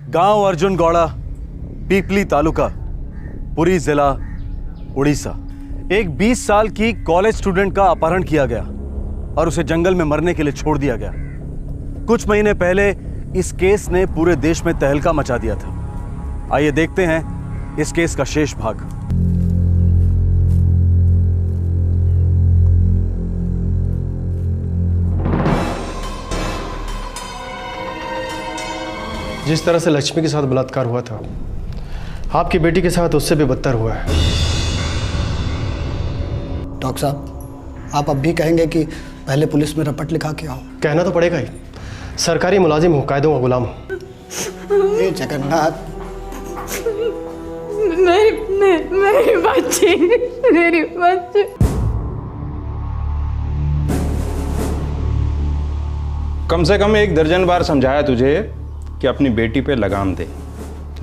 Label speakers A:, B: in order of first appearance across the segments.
A: गांव अर्जुन गौड़ा, पीपली तालुका, पुरी जिला, उड़ीसा। एक 20 साल की कॉलेज स्टूडेंट का अपहरण किया गया और उसे जंगल में मरने के लिए छोड़ दिया गया। कुछ महीने पहले इस केस ने पूरे देश में तहलका मचा दिया था। आइए देखते हैं इस केस का शेष भाग।
B: जिस तरह से लक्ष्मी के साथ बलात्कार हुआ था, आपकी बेटी के साथ उससे भी बदतर हुआ है।
C: डॉक्टर साहब, आप अब भी कहेंगे कि पहले पुलिस में रपट लिखा के आओ?
B: कहना तो पड़ेगा ही, सरकारी मुलाजिम हूँ, कायदों का गुलाम हूँ।
C: हे जगन्नाथ,
D: मेरी बच्ची।
E: कम से कम 1 दर्जन बार समझाया तुझे कि अपनी बेटी पे लगाम दे,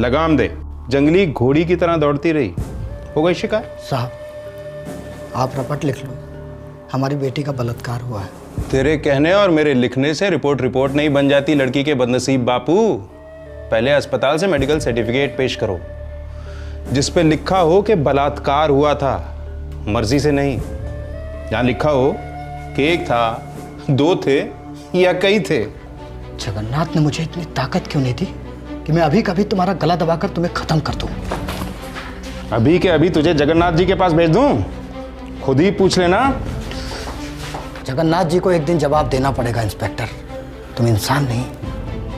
E: लगाम दे। जंगली घोड़ी की तरह दौड़ती रही, हो गई शिकार।
C: साहब, आप रपट लिख लो, हमारी बेटी का बलात्कार हुआ है।
E: तेरे कहने और मेरे लिखने से रिपोर्ट नहीं बन जाती लड़की के बदनसीब बापू। पहले अस्पताल से मेडिकल सर्टिफिकेट पेश करो जिस पे लिखा हो कि बलात्कार हुआ था, मर्जी से नहीं। जहां लिखा हो कि 1 था, 2 थे या कई थे।
C: जगन्नाथ ने मुझे इतनी ताकत क्यों नहीं दी कि मैं अभी कभी तुम्हारा गला दबाकर तुम्हें खत्म कर दूं?
E: अभी के अभी तुझे जगन्नाथ जी के पास भेज दूं? खुद ही पूछ लेना।
C: जगन्नाथ जी को एक दिन जवाब देना पड़ेगा इंस्पेक्टर। तुम इंसान नहीं,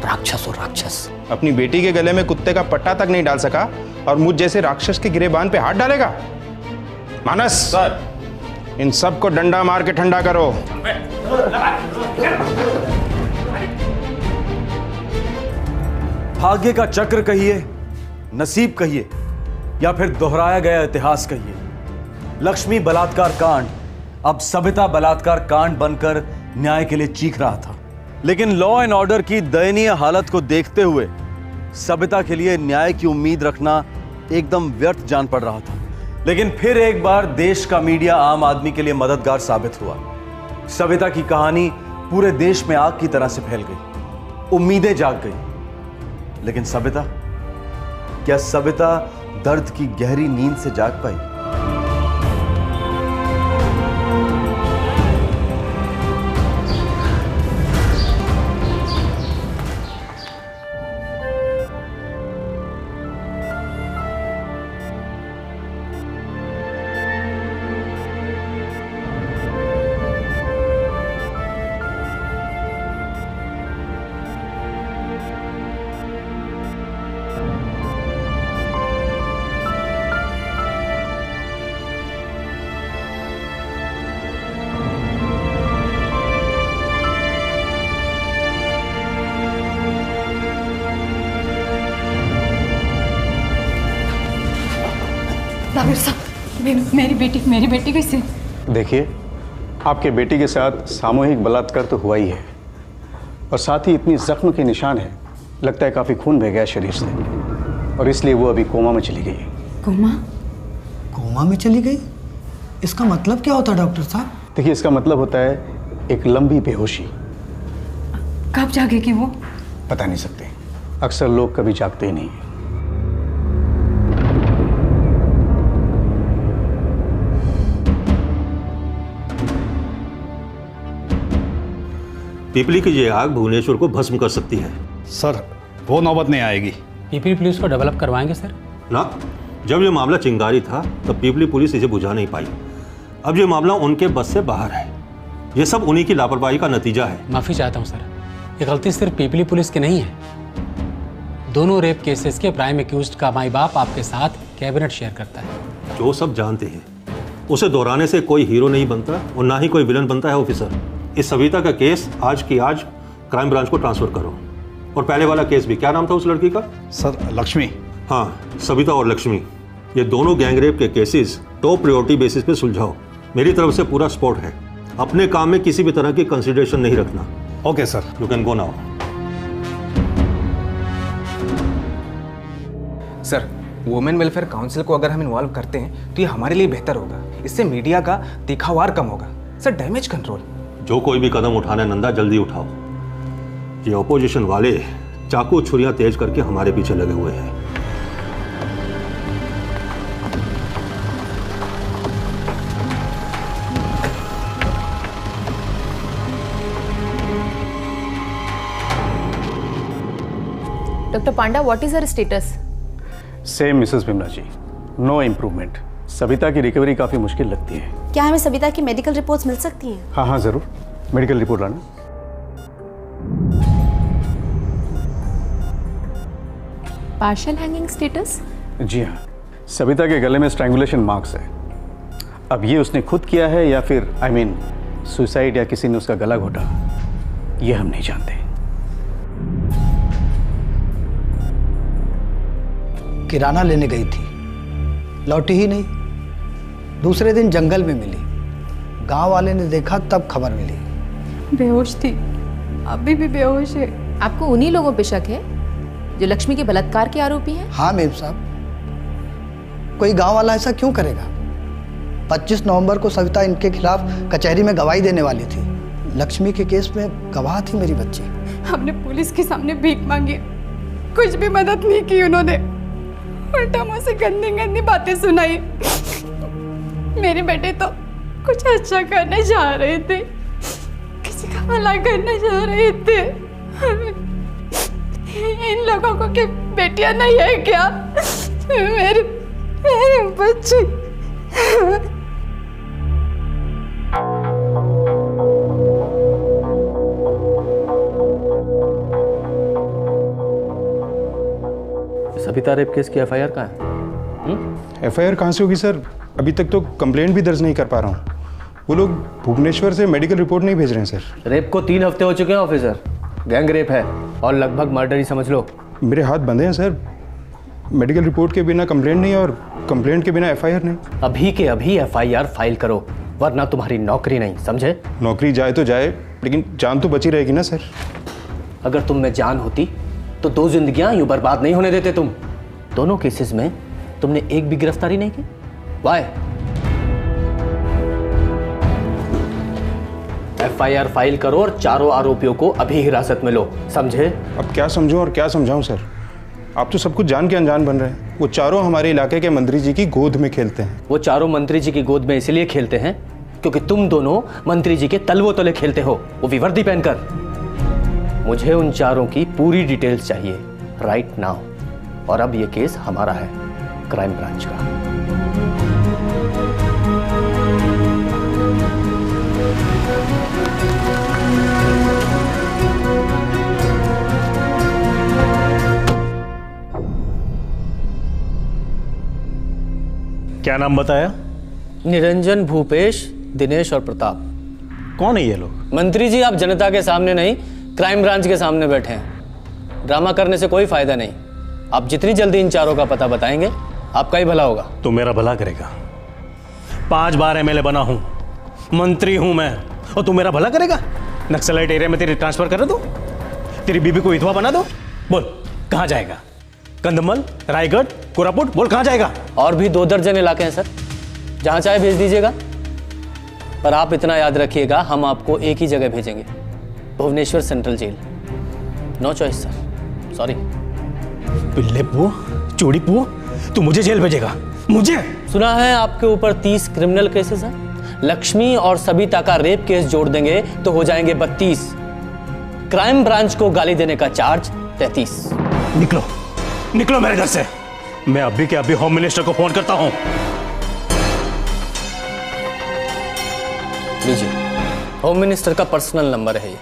C: राक्षस हो, राक्षस।
E: अपनी बेटी के गले में कुत्ते का पट्टा तक नहीं डाल सका और मुझ जैसे राक्षस के गिरेबान पे हाथ डालेगा? मानस सर, इन सबको डंडा मार के ठंडा करो।
A: भाग्य का चक्र कहिए, नसीब कहिए, या फिर दोहराया गया इतिहास कहिए, लक्ष्मी बलात्कार कांड अब सविता बलात्कार कांड बनकर न्याय के लिए चीख रहा था। लेकिन लॉ एंड ऑर्डर की दयनीय हालत को देखते हुए सविता के लिए न्याय की उम्मीद रखना एकदम व्यर्थ जान पड़ रहा था। लेकिन फिर एक बार देश का मीडिया आम आदमी के लिए मददगार साबित हुआ। सविता की कहानी पूरे देश में आग की तरह से फैल गई, उम्मीदें जाग गई। लेकिन सविता, क्या सविता दर्द की गहरी नींद से जाग पाई?
D: मेरी बेटी कैसे?
F: देखिए, आपके बेटी के साथ सामूहिक बलात्कार तो हुआ ही है और साथ ही इतनी जख्म के निशान है, लगता है काफ़ी खून बह गया शरीर से, और इसलिए वो अभी कोमा में चली गई है।
D: कोमा?
C: कोमा में चली गई? इसका मतलब क्या होता है डॉक्टर साहब?
F: देखिए, इसका मतलब होता है एक लंबी बेहोशी।
D: कब जागेगी वो?
F: बता नहीं सकते, अक्सर लोग कभी जागते ही नहीं।
G: पीपली की ये आग भुवनेश्वर को भस्म कर सकती है।
H: सर, वो नौबत नहीं आएगी।
I: पीपली पुलिस को डेवलप करवाएंगे सर?
G: ना, जब ये मामला चिंगारी था तब पीपली पुलिस इसे बुझा नहीं पाई। अब ये मामला उनके बस से बाहर है। ये सब उन्हीं की लापरवाही का नतीजा है।
I: माफ़ी चाहता हूँ सर, ये गलती सिर्फ पीपली पुलिस की नहीं है। दोनों रेप केसेस के प्राइम एक्यूज्ड का माई बाप आपके साथ कैबिनेट शेयर करता है।
G: जो सब जानते हैं, उसे दोहराने से कोई हीरो नहीं बनता और ना ही कोई विलन बनता है। ऑफिसर, इस सविता का केस आज की आज क्राइम ब्रांच को ट्रांसफर करो। और पहले वाला केस भी, क्या नाम था उस लड़की का?
H: सर, लक्ष्मी।
G: हाँ, सविता और लक्ष्मी, ये दोनों गैंगरेप के केसेस टॉप प्रायोरिटी बेसिस पे सुलझाओ। मेरी तरफ से पूरा सपोर्ट है। अपने काम में किसी भी तरह की कंसिडरेशन नहीं रखना।
H: Okay sir,
G: you can go now.
J: Sir, women welfare council को अगर हम इन्वॉल्व करते हैं तो ये हमारे लिए बेहतर होगा। इससे मीडिया का दिखावार कम होगा। Sir, damage control.
G: जो कोई भी कदम उठाना है नंदा, जल्दी उठाओ। ये ऑपोजिशन वाले चाकू छुरियां तेज करके हमारे पीछे लगे हुए हैं।
K: Doctor Panda, what is her status?
F: Same Mrs Bimla ji, no improvement. Savita की रिकवरी काफ़ी मुश्किल लगती है।
L: क्या हमें सविता की मेडिकल रिपोर्ट्स मिल सकती हैं?
F: हाँ हाँ ज़रूर, मेडिकल रिपोर्ट लाना।
K: Partial hanging status?
F: जी हाँ, सविता के गले में स्ट्रैंगुलेशन मार्क्स है। अब ये उसने खुद किया है या फिर सुसाइड या किसी ने उसका गला घोटा, ये हम नहीं जानते।
C: किराना लेने गई थी, लौटी ही नहीं। दूसरे दिन जंगल में मिली, गांव वाले ने देखा तब खबर मिली।
D: बेहोश थी, अभी भी बेहोश है।
K: आपको उन्हीं लोगों पे शक है जो लक्ष्मी के बलात्कार के आरोपी हैं?
C: हाँ मेम साहब, कोई गांव वाला ऐसा क्यों करेगा? 25 नवंबर को सविता इनके खिलाफ कचहरी में गवाही देने वाली थी। लक्ष्मी के केस में गवाह थी मेरी बच्ची।
D: हमने पुलिस के सामने भीख मांगी, कुछ भी मदद नहीं की उन्होंने, उल्टा मुझसे गंदी गंदी बातें सुनाई। मेरे बेटे तो कुछ अच्छा करने जा रहे थे, किसी का भला करने जा रहे थे। इन लोगों को क्या बेटियां नहीं है क्या? मेरे बच्चे।
M: सविता रेप केस की एफआईआर कहाँ है?
E: एफआईआर कहाँ से होगी सर? अभी तक तो कंप्लेंट भी दर्ज नहीं कर पा रहा हूँ। वो लोग भुवनेश्वर से मेडिकल रिपोर्ट नहीं भेज रहे हैं सर।
M: रेप को 3 हफ्ते हो चुके हैं ऑफिसर, गैंग रेप है और लगभग मर्डर ही समझ लो।
E: मेरे हाथ बंधे हैं सर, मेडिकल रिपोर्ट के बिना कंप्लेंट नहीं और कंप्लेंट के बिना एफआईआर नहीं।
M: अभी के अभी एफआईआर फाइल करो, वरना तुम्हारी नौकरी नहीं, समझे?
E: नौकरी जाए तो जाए, लेकिन जान तो बची रहेगी ना सर।
M: अगर तुम में जान होती तो 2 जिंदगियां यूं बर्बाद नहीं होने देते तुम। दोनों केसेस में तुमने एक भी गिरफ्तारी नहीं की। वाई? एफआईआर फाइल करो और चारों आरोपियों को अभी हिरासत में लो, समझे?
E: अब क्या समझूं और क्या समझाऊं सर? आप तो सब कुछ जान के अनजान बन रहे हैं। वो चारों हमारे इलाके के मंत्री जी की गोद में खेलते हैं।
M: वो चारों मंत्री जी की गोद में इसलिए खेलते हैं क्योंकि तुम दोनों मंत्री जी के तलवों तले खेलते हो, वो भी वर्दी पहनकर। मुझे उन चारों की पूरी डिटेल्स चाहिए राइट नाउ। और अब ये केस हमारा है, क्राइम ब्रांच का।
H: क्या नाम बताया?
M: निरंजन, भूपेश, दिनेश और प्रताप।
H: कौन है ये लोग?
M: मंत्री जी, आप जनता के सामने नहीं, क्राइम ब्रांच के सामने बैठे हैं। ड्रामा करने से कोई फायदा नहीं। आप जितनी जल्दी इन चारों का पता बताएंगे, आपका ही भला होगा।
H: तू मेरा भला करेगा? 5 बार एमएलए बना हूं, मंत्री हूं मैं, और तू मेरा भला करेगा? नक्सलाइट एरिया में तेरी ट्रांसफर कर दो, तेरी बीबी को विधवा बना दो। बोल कहां जाएगा? कंधमाल, रायगढ़, कोरापुट, बोल कहां जाएगा?
M: और भी 2 दर्जन इलाके हैं सर, जहां चाहे भेज दीजिएगा। पर आप इतना याद रखिएगा, हम आपको एक ही जगह भेजेंगे, Bhubaneswar central jail. No choice sir, sorry.
H: पिल्ले पो, चोड़ी पो, तू मुझे जेल भेजेगा? मुझे?
M: सुना है आपके ऊपर 30 क्रिमिनल केसेस हैं। लक्ष्मी और सविता का रेप केस जोड़ देंगे तो हो जाएंगे 32। क्राइम ब्रांच को गाली देने का चार्ज 33।
H: निकलो, निकलो मेरे घर से। मैं अभी के अभी होम मिनिस्टर को फोन करता हूं।
M: लीजिए, होम मिनिस्टर का पर्सनल नंबर है ये।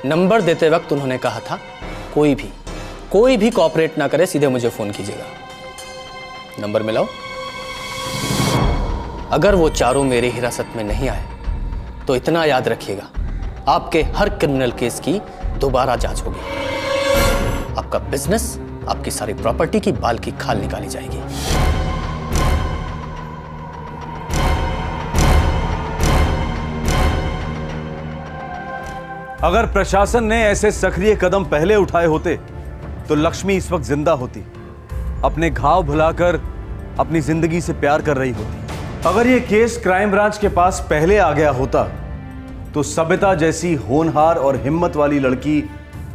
M: नंबर देते वक्त उन्होंने कहा था कोई भी कोऑपरेट ना करे, सीधे मुझे फोन कीजिएगा। नंबर मिलाओ। अगर वो चारों मेरी हिरासत में नहीं आए तो इतना याद रखिएगा, आपके हर क्रिमिनल केस की दोबारा जांच होगी। आपका बिजनेस, आपकी सारी प्रॉपर्टी की बाल की खाल निकाली जाएगी।
A: अगर प्रशासन ने ऐसे सक्रिय कदम पहले उठाए होते तो लक्ष्मी इस वक्त जिंदा होती, अपने घाव भुलाकर अपनी जिंदगी से प्यार कर रही होती। अगर यह केस क्राइम ब्रांच के पास पहले आ गया होता तो सविता जैसी होनहार और हिम्मत वाली लड़की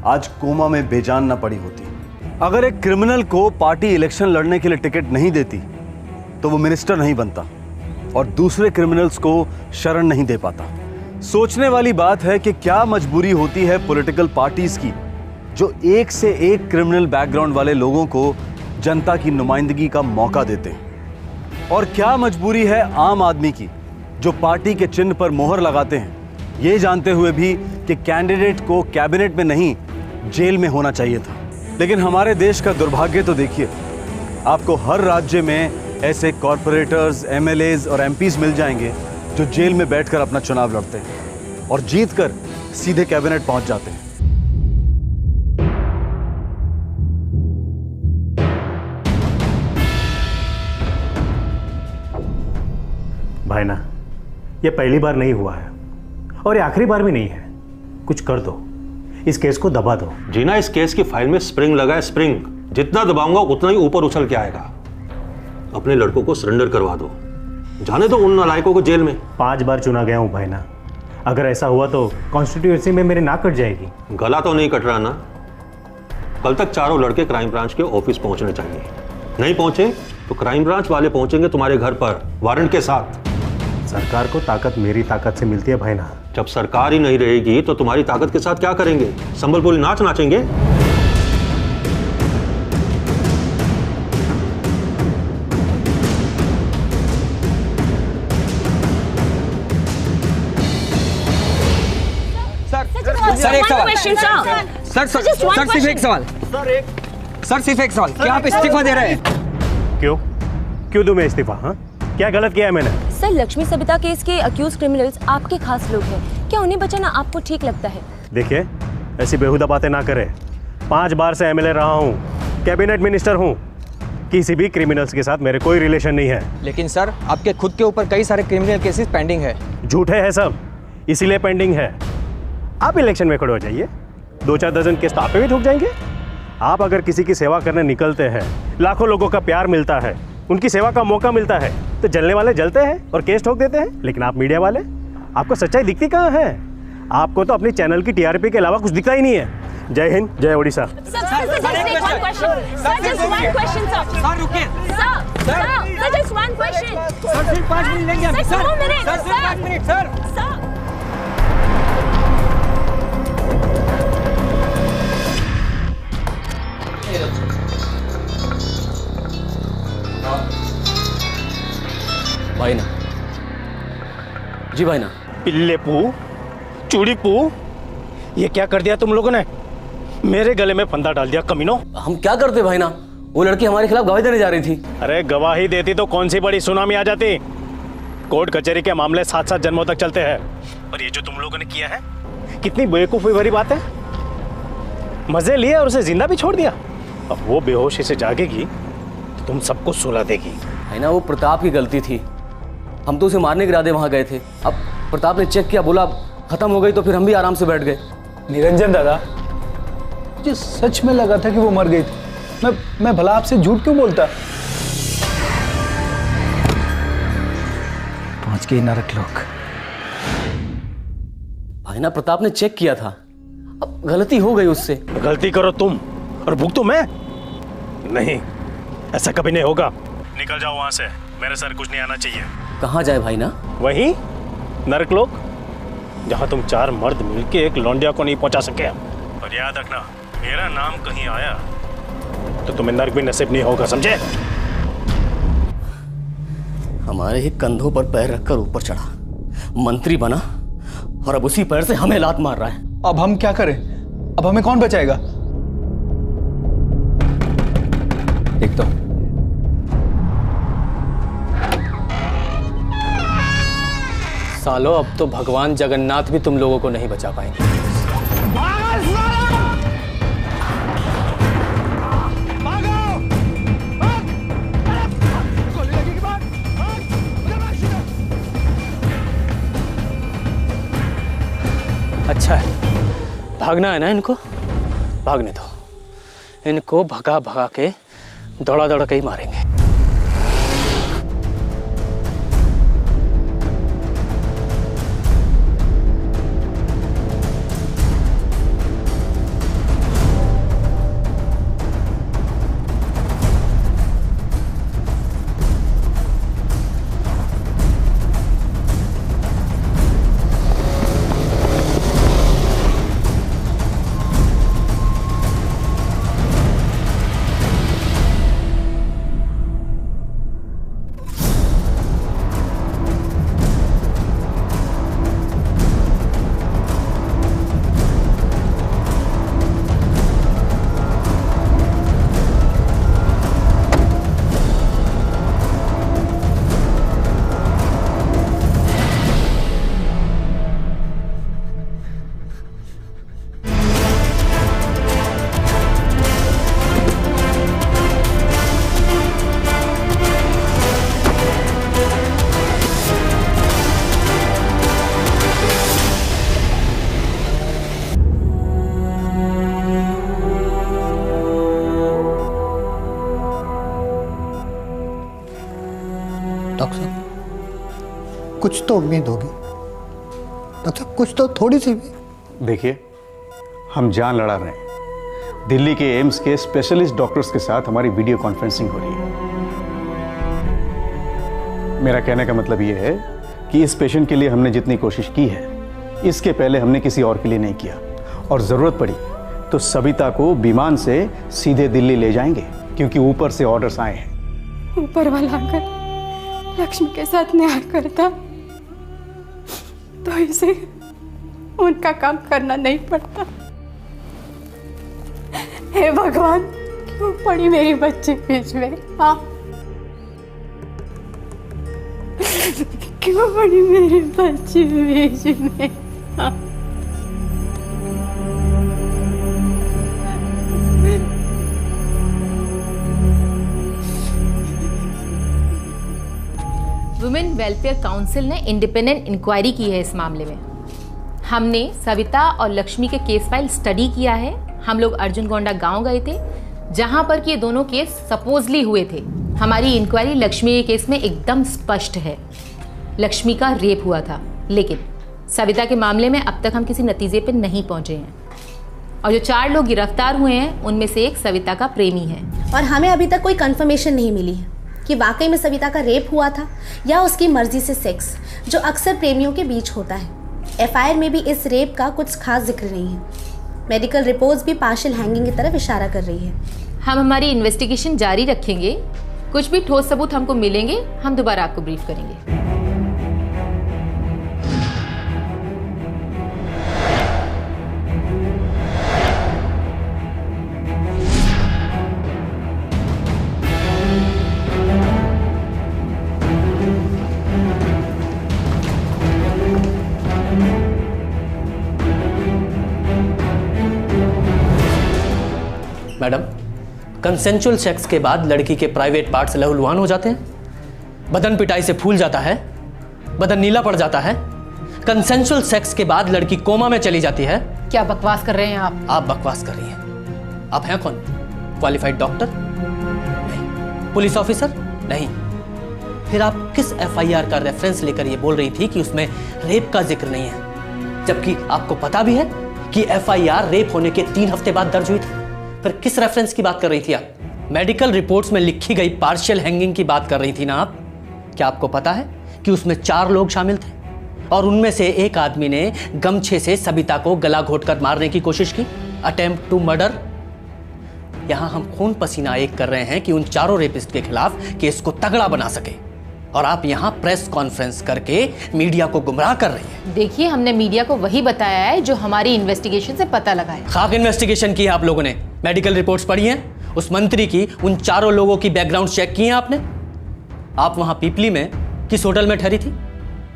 A: आज कोमा में बेजान ना पड़ी होती। अगर एक क्रिमिनल को पार्टी इलेक्शन लड़ने के लिए टिकट नहीं देती तो वो मिनिस्टर नहीं बनता और दूसरे क्रिमिनल्स को शरण नहीं दे पाता। सोचने वाली बात है कि क्या मजबूरी होती है पॉलिटिकल पार्टीज की जो एक से एक क्रिमिनल बैकग्राउंड वाले लोगों को जनता की नुमाइंदगी का मौका देते हैं, और क्या मजबूरी है आम आदमी की जो पार्टी के चिन्ह पर मोहर लगाते हैं, ये जानते हुए भी कि कैंडिडेट को कैबिनेट में नहीं जेल में होना चाहिए था। लेकिन हमारे देश का दुर्भाग्य तो देखिए, आपको हर राज्य में ऐसे कॉरपोरेटर्स, एमएलएज और एमपीज मिल जाएंगे जो जेल में बैठकर अपना चुनाव लड़ते हैं और जीतकर सीधे कैबिनेट पहुंच जाते हैं।
H: भाई ना, ये पहली बार नहीं हुआ है और ये आखिरी बार भी नहीं है। कुछ कर दो, इस केस को दबा दो।
G: जीना, इस केस की फाइल में स्प्रिंग लगा है, स्प्रिंग। जितना दबाऊंगा उतना ही ऊपर उछल के आएगा। अपने लड़कों को सरेंडर करवा दो, जाने दो उन नालायकों को जेल में।
H: 5 बार चुना गया हूं भाई ना, अगर ऐसा हुआ तो कॉन्स्टिट्यूएंसी में मेरी नाक कट जाएगी।
G: गला तो नहीं कट रहा ना। कल तक चारों लड़के क्राइम ब्रांच के ऑफिस पहुंचने चाहिए। नहीं पहुंचे तो क्राइम ब्रांच वाले पहुंचेंगे तुम्हारे घर पर वारंट के साथ।
H: सरकार को ताकत मेरी ताकत से मिलती है भाई ना।
G: जब सरकार ही नहीं रहेगी तो तुम्हारी ताकत के साथ क्या करेंगे? संबलपुरी नाच नाचेंगे?
J: सर एक सवाल। सर सिर्फ एक सवाल। सर सिर्फ एक सवाल, क्या आप इस्तीफा दे रहे हैं?
H: क्यों दूं मैं इस्तीफा? हाँ, क्या गलत किया है मैंने?
L: सर, लक्ष्मी सविता केस के अक्यूज क्रिमिनल्स आपके खास लोग हैं, क्या उन्हें बचाना आपको ठीक लगता है?
H: देखिए, ऐसी बेहुदा बातें ना करें। 5 बार से एमएलए रहा हूँ, कैबिनेट मिनिस्टर हूँ, किसी भी क्रिमिनल्स के साथ मेरे कोई रिलेशन नहीं है।
J: लेकिन सर, आपके खुद के ऊपर कई सारे क्रिमिनल केसेस पेंडिंग है।
H: झूठे हैं सब, इसीलिए पेंडिंग है। आप इलेक्शन में खड़े हो जाइए, 2-4 दर्जन केस तो आप पे भी ठुक जाएंगे। आप अगर किसी की सेवा करने निकलते हैं, लाखों लोगों का प्यार मिलता है, उनकी सेवा का मौका मिलता है, तो जलने वाले जलते हैं और केस ठोक देते हैं। लेकिन आप मीडिया वाले, आपको सच्चाई दिखती कहाँ है? आपको तो अपनी चैनल की टीआरपी के अलावा कुछ दिखता ही नहीं है। जय हिंद, जय ओडिशा।
M: भाई ना जी, भाई ना।
H: पिल्ले पू, चूड़ी पू, ये क्या कर दिया तुम लोगों ने? मेरे गले में फंदा डाल दिया कमीनों।
M: हम क्या करते भाई ना? वो लड़की हमारे खिलाफ गवाही देने जा रही थी।
H: अरे गवाही देती तो कौन सी बड़ी सुनामी आ जाती। कोर्ट कचहरी के मामले 7-7 जन्मों तक चलते हैं। और ये जो तुम लोगों ने किया है, कितनी बेवकूफी भरी बात है। मजे लिए और उसे जिंदा भी छोड़ दिया। अब वो बेहोशी से जागेगी तो तुम सबको सुला देगी।
M: है ना, वो प्रताप की गलती थी। हम तो उसे मारने के इरादे वहां गए थे। अब प्रताप ने चेक किया, बोला खत्म हो गई, तो फिर हम भी आराम से बैठ गए।
N: निरंजन दादा, मुझे सच में लगा था कि वो मर गई थी। मैं भला आपसे झूठ क्यों बोलता?
C: पहुंच गई नरक लोक।
M: भाई ना, प्रताप ने चेक किया था, अब गलती हो गई उससे।
H: गलती करो तुम और भुगतो मैं? नहीं, ऐसा कभी नहीं होगा। निकल जाओ वहां से, मेरे सर कुछ नहीं आना चाहिए।
M: कहाँ जाए भाई ना?
H: वहीं नरकलोक, जहां तुम 4 मर्द मिलके एक लौंडिया को नहीं पहुंचा सके। और याद रखना, मेरा नाम कहीं आया तो तुम्हें नरक भी नसीब नहीं होगा, समझे?
M: हमारे ही कंधों पर पैर रखकर ऊपर चढ़ा, मंत्री बना, और अब उसी पैर से हमें लात मार रहा है।
N: अब हम क्या करें? अब हमें कौन बचाएगा?
M: देख तो, सालो, अब तो भगवान जगन्नाथ भी तुम लोगों को नहीं बचा पाएंगे। अच्छा है, भागना है ना इनको? भागने दो, इनको भगा भगा के दौड़ा दौड़ा के ही मारेंगे।
C: कुछ तो उम्मीद होगी, अच्छा कुछ तो, थोड़ी सी भी।
F: देखिए, हम जान लड़ा रहे हैं। दिल्ली के एम्स के स्पेशलिस्ट डॉक्टर्स के साथ हमारी वीडियो कॉन्फ्रेंसिंग हो रही है। मेरा कहने का मतलब यह है कि इस पेशेंट के लिए हमने जितनी कोशिश की है, इसके पहले हमने किसी और के लिए नहीं किया। और जरूरत पड़ी तो सविता को विमान से सीधे दिल्ली ले जाएंगे, क्योंकि ऊपर से ऑर्डर्स आए हैं।
D: ऊपर वाला अगर लक्ष्मी के साथ न्याय करता तो इसे उनका काम करना नहीं पड़ता। हे भगवान, क्यों पड़ी मेरी बच्ची बीच में? हाँ, क्यों पड़ी मेरी बच्ची बीच में? हाँ।
K: वुमेन वेलफेयर काउंसिल ने इंडिपेंडेंट इंक्वायरी की है इस मामले में। हमने सविता और लक्ष्मी के केस फाइल स्टडी किया है। हम लोग अर्जुन गोंडा गांव गए थे, जहां पर कि ये दोनों केस सपोजली हुए थे। हमारी इंक्वायरी लक्ष्मी के केस में एकदम स्पष्ट है, लक्ष्मी का रेप हुआ था। लेकिन सविता के मामले में अब तक हम किसी नतीजे पर नहीं पहुंचे हैं। और जो 4 लोग गिरफ्तार हुए हैं, उनमें से एक सविता का प्रेमी है।
O: और हमें अभी तक कोई कंफर्मेशन नहीं मिली है कि वाकई में सविता का रेप हुआ था या उसकी मर्जी से सेक्स, जो अक्सर प्रेमियों के बीच होता है। एफआईआर में भी इस रेप का कुछ खास जिक्र नहीं है। मेडिकल रिपोर्ट्स भी पार्शियल हैंगिंग की तरफ इशारा कर रही है।
K: हम हमारी इन्वेस्टिगेशन जारी रखेंगे। कुछ भी ठोस सबूत हमको मिलेंगे, हम दोबारा आपको ब्रीफ करेंगे।
M: मैडम, कंसेंचुअल सेक्स के बाद लड़की के प्राइवेट पार्ट्स लहूलुहान हो जाते हैं, बदन पिटाई से फूल जाता है, बदन नीला पड़ जाता है। कंसेंचुअल सेक्स के बाद लड़की कोमा में चली जाती है।
K: क्या बकवास कर रहे हैं आप?
M: आप बकवास कर रही हैं। आप हैं कौन? Qualified doctor? नहीं। Police officer? नहीं। फिर आप किस एफआईआर का रेफरेंस लेकर ये बोल रही थी कि उसमें रेप का जिक्र नहीं है, जबकि आपको पता भी है कि एफआईआर रेप होने के 3 हफ्ते बाद दर्ज हुई थी? फिर किस रेफरेंस की बात कर रही थी आप? मेडिकल रिपोर्ट्स में लिखी गई पार्शियल हैंगिंग की बात कर रही थी ना आप? क्या आपको पता है कि उसमें 4 लोग शामिल थे और उनमें से एक आदमी ने गमछे से सविता को गला घोटकर मारने की कोशिश की, अटेम्प्ट टू मर्डर। यहां हम खून पसीना एक कर रहे हैं कि उन 4 रेपिस्ट के खिलाफ केस को तगड़ा बना सके, और आप यहां प्रेस कॉन्फ्रेंस करके मीडिया को गुमराह कर रही हैं।
K: देखिए, हमने मीडिया को वही बताया है जो हमारी इन्वेस्टिगेशन से पता लगा है।
M: खाक इन्वेस्टिगेशन की है आप लोगों ने, मेडिकल रिपोर्ट्स पढ़ी हैं, उस मंत्री की उन 4 लोगों की बैकग्राउंड चेक की है आपने? आप वहां पीपली में किस होटल में ठहरी थी?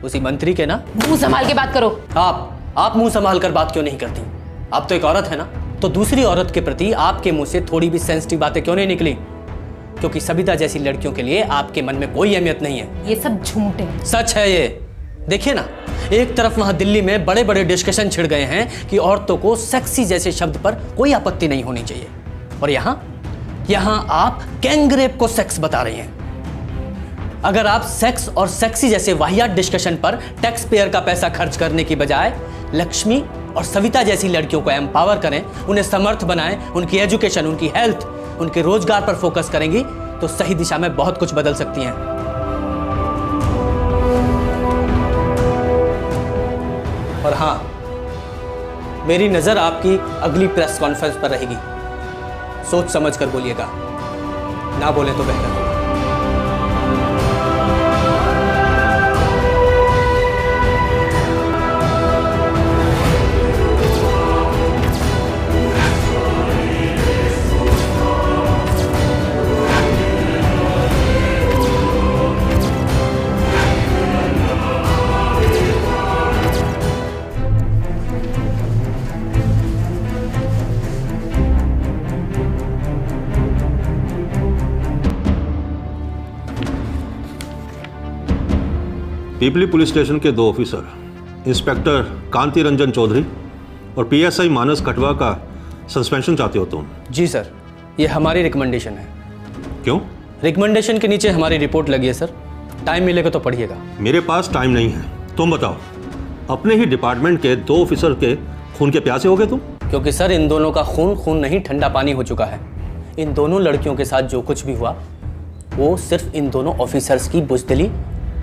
M: उसी मंत्री के ना?
K: मुंह संभाल के बात करो।
M: आप मुंह संभाल कर बात क्यों नहीं करती? आप तो एक औरत है ना, तो दूसरी औरत के प्रति आपके मुंह से थोड़ी भी सेंसिटिव बातें क्यों नहीं निकली? क्योंकि सविता जैसी लड़कियों के लिए आपके मन में कोई अहमियत नहीं है।
K: ये सब झूठ है।
M: सच है ये। देखिए ना, एक तरफ वहां दिल्ली में बड़े बड़े डिस्कशन छिड़ गए हैं कि औरतों को सेक्सी जैसे शब्द पर कोई आपत्ति नहीं होनी चाहिए, और यहां आप गैंगरेप को सेक्स बता रही हैं। अगर आप सेक्स और सेक्सी जैसे वाहियात डिस्कशन पर टैक्स पेयर का पैसा खर्च करने की बजाय लक्ष्मी और सविता जैसी लड़कियों को एम्पावर करें, उन्हें समर्थ बनाएं, उनकी एजुकेशन, उनकी हेल्थ, उनके रोजगार पर फोकस करेंगी, तो सही दिशा में बहुत कुछ बदल सकती हैं। और हां, मेरी नजर आपकी अगली प्रेस कॉन्फ्रेंस पर रहेगी। सोच समझ कर बोलिएगा, ना बोले तो बेहतर होगा।
G: पीपली पुलिस स्टेशन के 2 ऑफिसर, इंस्पेक्टर कांति रंजन चौधरी और पीएसआई मानस कटवा का सस्पेंशन चाहते हो तुम?
M: जी सर, ये हमारी रिकमेंडेशन है।
G: क्यों?
M: रिकमेंडेशन के नीचे हमारी रिपोर्ट लगी है सर, टाइम मिलेगा तो पढ़िएगा।
G: मेरे पास टाइम नहीं है। तुम बताओ, अपने ही डिपार्टमेंट के 2 ऑफिसर के खून के प्यासे हो गए तुम?
M: क्योंकि सर इन दोनों का खून नहीं ठंडा पानी हो चुका है। इन दोनों लड़कियों के साथ जो कुछ भी हुआ वो सिर्फ इन दोनों ऑफिसर्स की बुज़दिली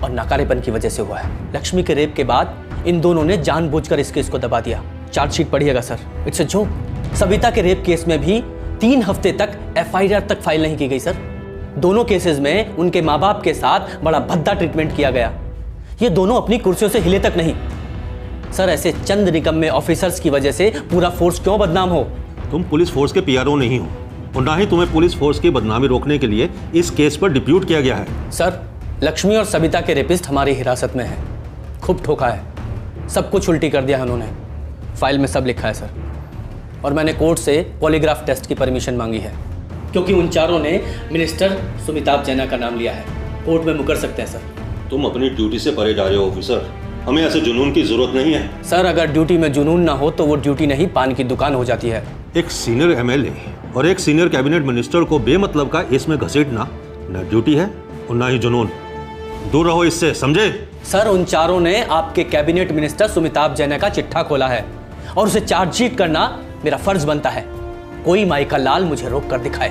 M: और नाकारेपन की वजह से हुआ है। लक्ष्मी के रेप के बाद इन दोनों ने जानबूझकर इस केस को दबा दिया। चार्जशीट पढ़िएगा sir, it's a joke. Savita के रेप केस में भी 3 हफ्ते तक एफआईआर तक फाइल नहीं की गई सर। दोनों केसेस में उनके माँ बाप के साथ बड़ा भद्दा ट्रीटमेंट किया गया। ये दोनों अपनी कुर्सियों से हिले तक नहीं। सर ऐसे चंद निकम्मे ऑफिसर्स की वजह से पूरा फोर्स क्यों बदनाम हो?
G: तुम पुलिस फोर्स के पीआरओ नहीं हो और ना ही तुम्हें पुलिस फोर्स की बदनामी रोकने के लिए इस केस पर डिप्यूट किया गया है। सर
M: लक्ष्मी और सविता के रेपिस्ट हमारी हिरासत में है। खूब ठोका है, सब कुछ उल्टी कर दिया है उन्होंने। फाइल में सब लिखा है सर। और मैंने कोर्ट से पॉलीग्राफ टेस्ट की परमिशन मांगी है क्योंकि उन चारों ने मिनिस्टर सुमिताभ जैना का नाम लिया है। कोर्ट में मुकर सकते हैं सर।
G: तुम अपनी ड्यूटी से परे जा रहे हो ऑफिसर। हमें ऐसे जुनून की जरूरत नहीं है।
M: सर अगर ड्यूटी में जुनून ना हो तो वो ड्यूटी नहीं पान की दुकान हो जाती है।
G: एक सीनियर एमएलए और एक सीनियर कैबिनेट मिनिस्टर को बेमतलब का इसमें घसीटना न ड्यूटी है और ना ही जुनून। दूर रहो इससे, समझे?
M: सर उन चारों ने आपके कैबिनेट मिनिस्टर सुमिताभ जैना का चिट्ठा खोला है और उसे चार्जशीट करना मेरा फर्ज बनता है। कोई माई का लाल मुझे रोक कर दिखाए।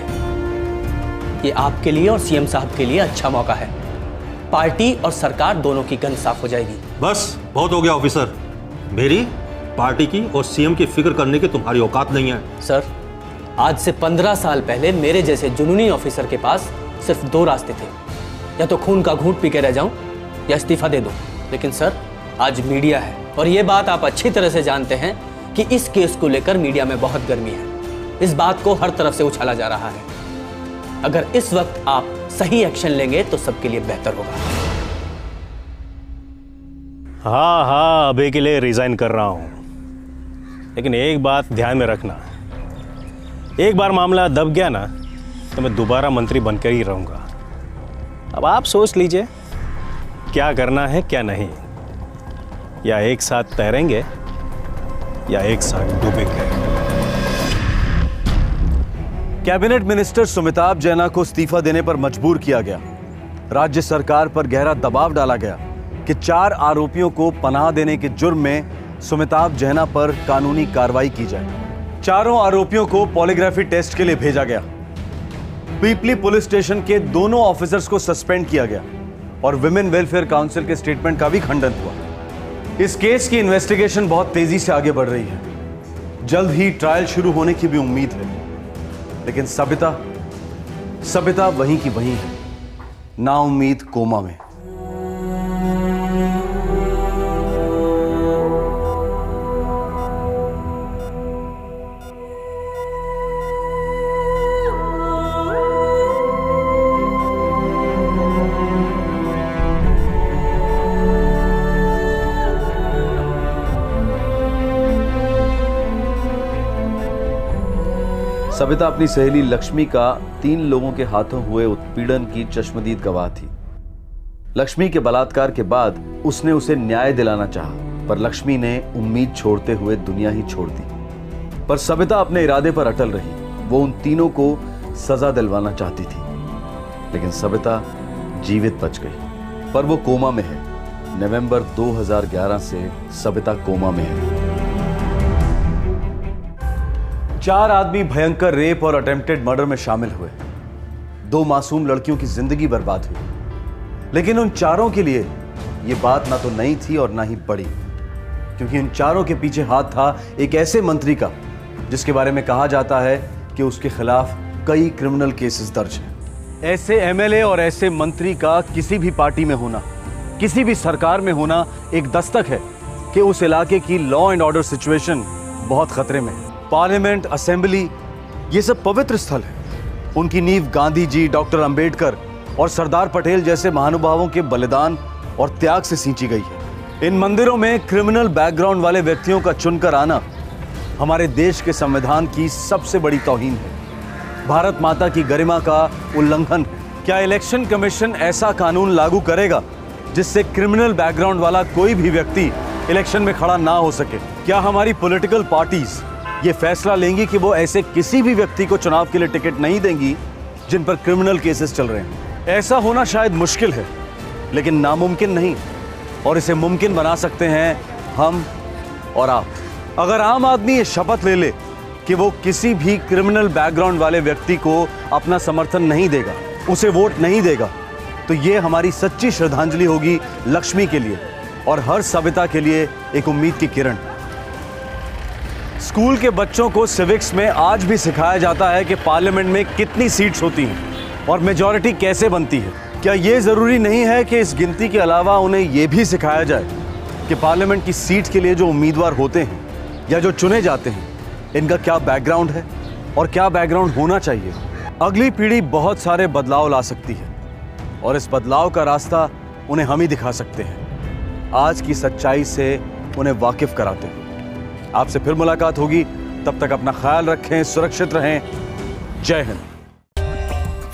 M: ये आपके लिए और सीएम साहब के लिए अच्छा मौका है। पार्टी और सरकार दोनों की गंध साफ हो जाएगी।
G: बस बहुत हो गया ऑफिसर। मेरी, पार्टी की और सीएम की फिक्र करने की तुम्हारी औकात नहीं है।
M: सर आज से 15 साल पहले मेरे जैसे जुनूनी ऑफिसर के पास सिर्फ 2 रास्ते थे, या तो खून का घूंट पी के रह जाऊं या इस्तीफा दे दूं। लेकिन सर आज मीडिया है और ये बात आप अच्छी तरह से जानते हैं कि इस केस को लेकर मीडिया में बहुत गर्मी है। इस बात को हर तरफ से उछाला जा रहा है। अगर इस वक्त आप सही एक्शन लेंगे तो सबके लिए बेहतर होगा।
H: हाँ, अभी के लिए रिजाइन कर रहा हूं, लेकिन एक बात ध्यान में रखना, एक बार मामला दब गया ना तो मैं दोबारा मंत्री बनकर ही रहूंगा। अब आप सोच लीजिए क्या करना है क्या नहीं। या एक साथ तैरेंगे या एक साथ डूबेंगे।
A: कैबिनेट मिनिस्टर सुमिताभ जैना को इस्तीफा देने पर मजबूर किया गया। राज्य सरकार पर गहरा दबाव डाला गया कि 4 आरोपियों को पनाह देने के जुर्म में सुमिताभ जैना पर कानूनी कार्रवाई की जाए। चारों आरोपियों को पॉलीग्राफी टेस्ट के लिए भेजा गया। पीपली पुलिस स्टेशन के दोनों ऑफिसर्स को सस्पेंड किया गया और विमेन वेलफेयर काउंसिल के स्टेटमेंट का भी खंडन हुआ। इस केस की इन्वेस्टिगेशन बहुत तेजी से आगे बढ़ रही है। जल्द ही ट्रायल शुरू होने की भी उम्मीद है। लेकिन सविता वहीं की वहीं है, नाउम्मीद कोमा में। सविता अपनी सहेली लक्ष्मी का 3 लोगों के हाथों हुए उत्पीड़न की चश्मदीद गवाह थी। लक्ष्मी के बलात्कार के बाद उसने उसे न्याय दिलाना चाहा, पर लक्ष्मी ने उम्मीद छोड़ते हुए दुनिया ही छोड़ दी। पर सविता अपने इरादे पर अटल रही। वो उन तीनों को सजा दिलवाना चाहती थी, लेकिन सविता जीवित बच गई, पर वो कोमा में है। नवंबर 2011 से सविता कोमा में है। 4 आदमी भयंकर रेप और अटेम्प्टेड मर्डर में शामिल हुए। 2 मासूम लड़कियों की जिंदगी बर्बाद हुई। लेकिन उन चारों के लिए यह बात ना तो नई थी और ना ही बड़ी, क्योंकि उन चारों के पीछे हाथ था एक ऐसे मंत्री का जिसके बारे में कहा जाता है कि उसके खिलाफ कई क्रिमिनल केसेस दर्ज हैं। ऐसे एमएलए और ऐसे मंत्री का किसी भी पार्टी में होना, किसी भी सरकार में होना एक दस्तक है कि उस इलाके की लॉ एंड ऑर्डर सिचुएशन बहुत खतरे में है। पार्लियामेंट, असेंबली, ये सब पवित्र स्थल है। उनकी नींव गांधी जी, डॉक्टर अंबेडकर और सरदार पटेल जैसे महानुभावों के बलिदान और त्याग से सींची गई है। इन मंदिरों में क्रिमिनल बैकग्राउंड वाले व्यक्तियों का चुनकर आना हमारे देश के संविधान की सबसे बड़ी तौहीन है, भारत माता की गरिमा का उल्लंघन है। क्या इलेक्शन कमीशन ऐसा कानून लागू करेगा जिससे क्रिमिनल बैकग्राउंड वाला कोई भी व्यक्ति इलेक्शन में खड़ा ना हो सके? क्या हमारी पॉलिटिकल पार्टीज ये फैसला लेंगी कि वो ऐसे किसी भी व्यक्ति को चुनाव के लिए टिकट नहीं देंगी जिन पर क्रिमिनल केसेस चल रहे हैं? ऐसा होना शायद मुश्किल है, लेकिन नामुमकिन नहीं, और इसे मुमकिन बना सकते हैं हम और आप। अगर आम आदमी ये शपथ ले ले कि वो किसी भी क्रिमिनल बैकग्राउंड वाले व्यक्ति को अपना समर्थन नहीं देगा, उसे वोट नहीं देगा, तो ये हमारी सच्ची श्रद्धांजलि होगी लक्ष्मी के लिए और हर सविता के लिए एक उम्मीद की किरण। स्कूल के बच्चों को सिविक्स में आज भी सिखाया जाता है कि पार्लियामेंट में कितनी सीट्स होती हैं और मेजॉरिटी कैसे बनती है। क्या ये ज़रूरी नहीं है कि इस गिनती के अलावा उन्हें यह भी सिखाया जाए कि पार्लियामेंट की सीट के लिए जो उम्मीदवार होते हैं या जो चुने जाते हैं, इनका क्या बैकग्राउंड है और क्या बैकग्राउंड होना चाहिए। अगली पीढ़ी बहुत सारे बदलाव ला सकती है और इस बदलाव का रास्ता उन्हें हम ही दिखा सकते हैं। आज की सच्चाई से उन्हें वाकिफ कराते हैं। आपसे फिर मुलाकात होगी, तब तक अपना ख्याल रखें, सुरक्षित रहें। जय Hind.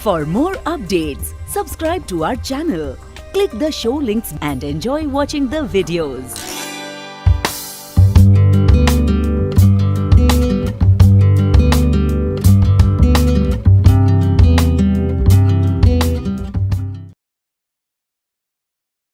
P: For more updates, subscribe to our channel, click the show links and enjoy watching the videos.